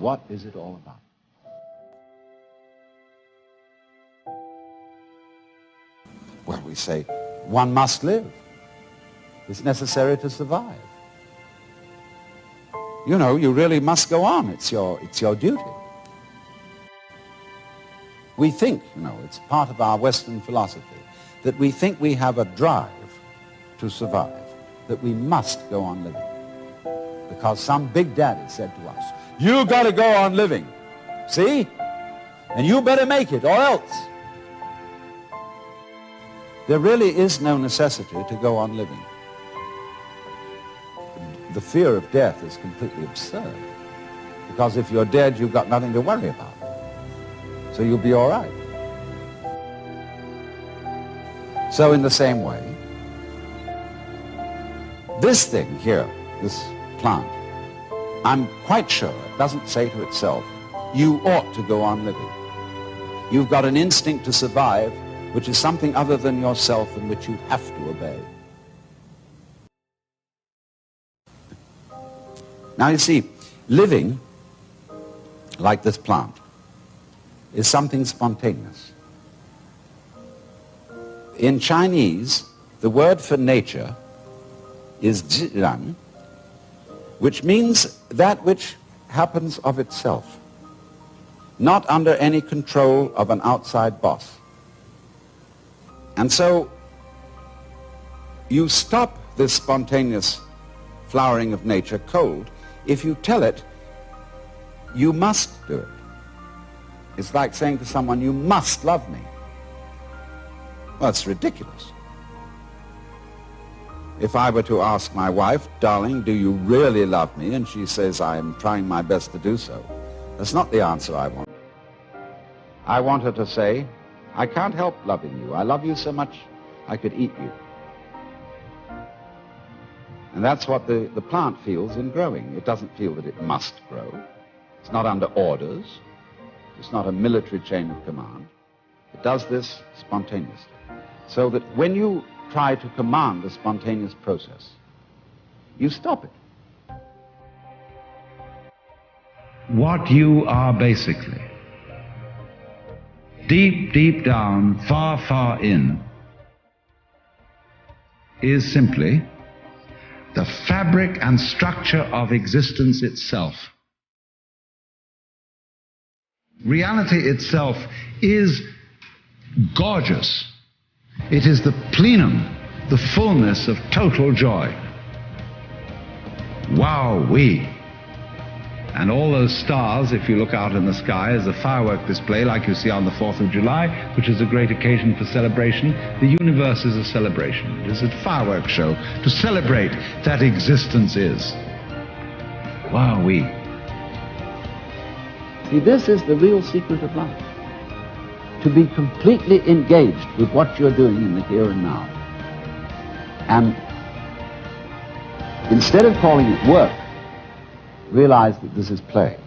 what is it all about? Well, we say, one must live. It's necessary to survive. You know, you really must go on. It's your duty. We think, you know, it's part of our Western philosophy, that we think we have a drive to survive, that we must go on living. Because some big daddy said to us, you got to go on living, see? And you better make it, or else. There really is no necessity to go on living. The fear of death is completely absurd. Because if you're dead, you've got nothing to worry about. So you'll be all right. So in the same way, this thing here, this plant, I'm quite sure it doesn't say to itself, you ought to go on living. You've got an instinct to survive, which is something other than yourself and which you have to obey. Now you see, living, like this plant, is something spontaneous. In Chinese, the word for nature is zhiran, which means that which happens of itself, not under any control of an outside boss. And so you stop this spontaneous flowering of nature cold if you tell it you must do it. It's like saying to someone, you must love me. Well, it's ridiculous. If I were to ask my wife, darling, do you really love me? And she says, I'm trying my best to do so. That's not the answer I want. I want her to say, I can't help loving you. I love you so much I could eat you. And that's what the plant feels in growing. It doesn't feel that it must grow. It's not under orders. It's not a military chain of command. It does this spontaneously. So that when you try to command the spontaneous process, you stop it. What you are basically, deep, deep down, far, far in, is simply the fabric and structure of existence itself. Reality itself is gorgeous. It is the plenum, the fullness of total joy. Wow-wee. And all those stars, if you look out in the sky, as a firework display like you see on the 4th of July, which is a great occasion for celebration. The universe is a celebration. It is a firework show to celebrate that existence is. Wow-wee. See, this is the real secret of life. To be completely engaged with what you're doing in the here and now. And instead of calling it work, realize that this is play.